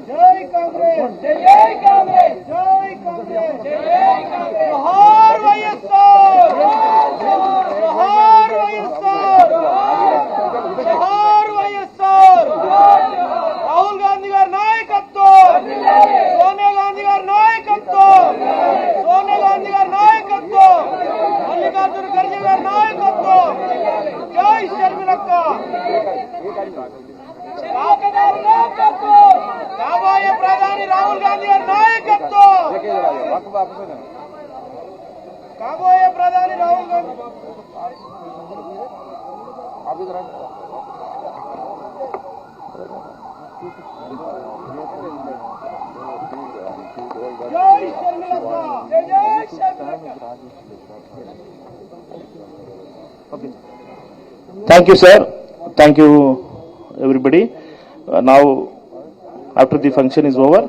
जय कांग्रेस, जय कांग्रेस, जय कांग्रेस, जय कांग्रेस। जोहार వైఎస్ఆర్, जोहार వైఎస్ఆర్, जोहार వైఎస్ఆర్। రాహుల్ గాంధీ గారి నాయకత్వం, సోనియా గాంధీ గారి నాయకత్వం, సోనియా గాంధీ గారి నాయకత్వం, మల్లికార్జున ఖర్గే గారి నాయకత్వం। జై షర్మిలక్క। కాబోయే ప్రధాని రాహుల్ గాంధీ గారి నాయకత్వం, కాబోయే ప్రధాని రాహుల్ గాంధీ। జై షర్మిలక్క, జై షర్మిలక్క। Thank you, sir. Thank you, everybody. Now, after the function is over,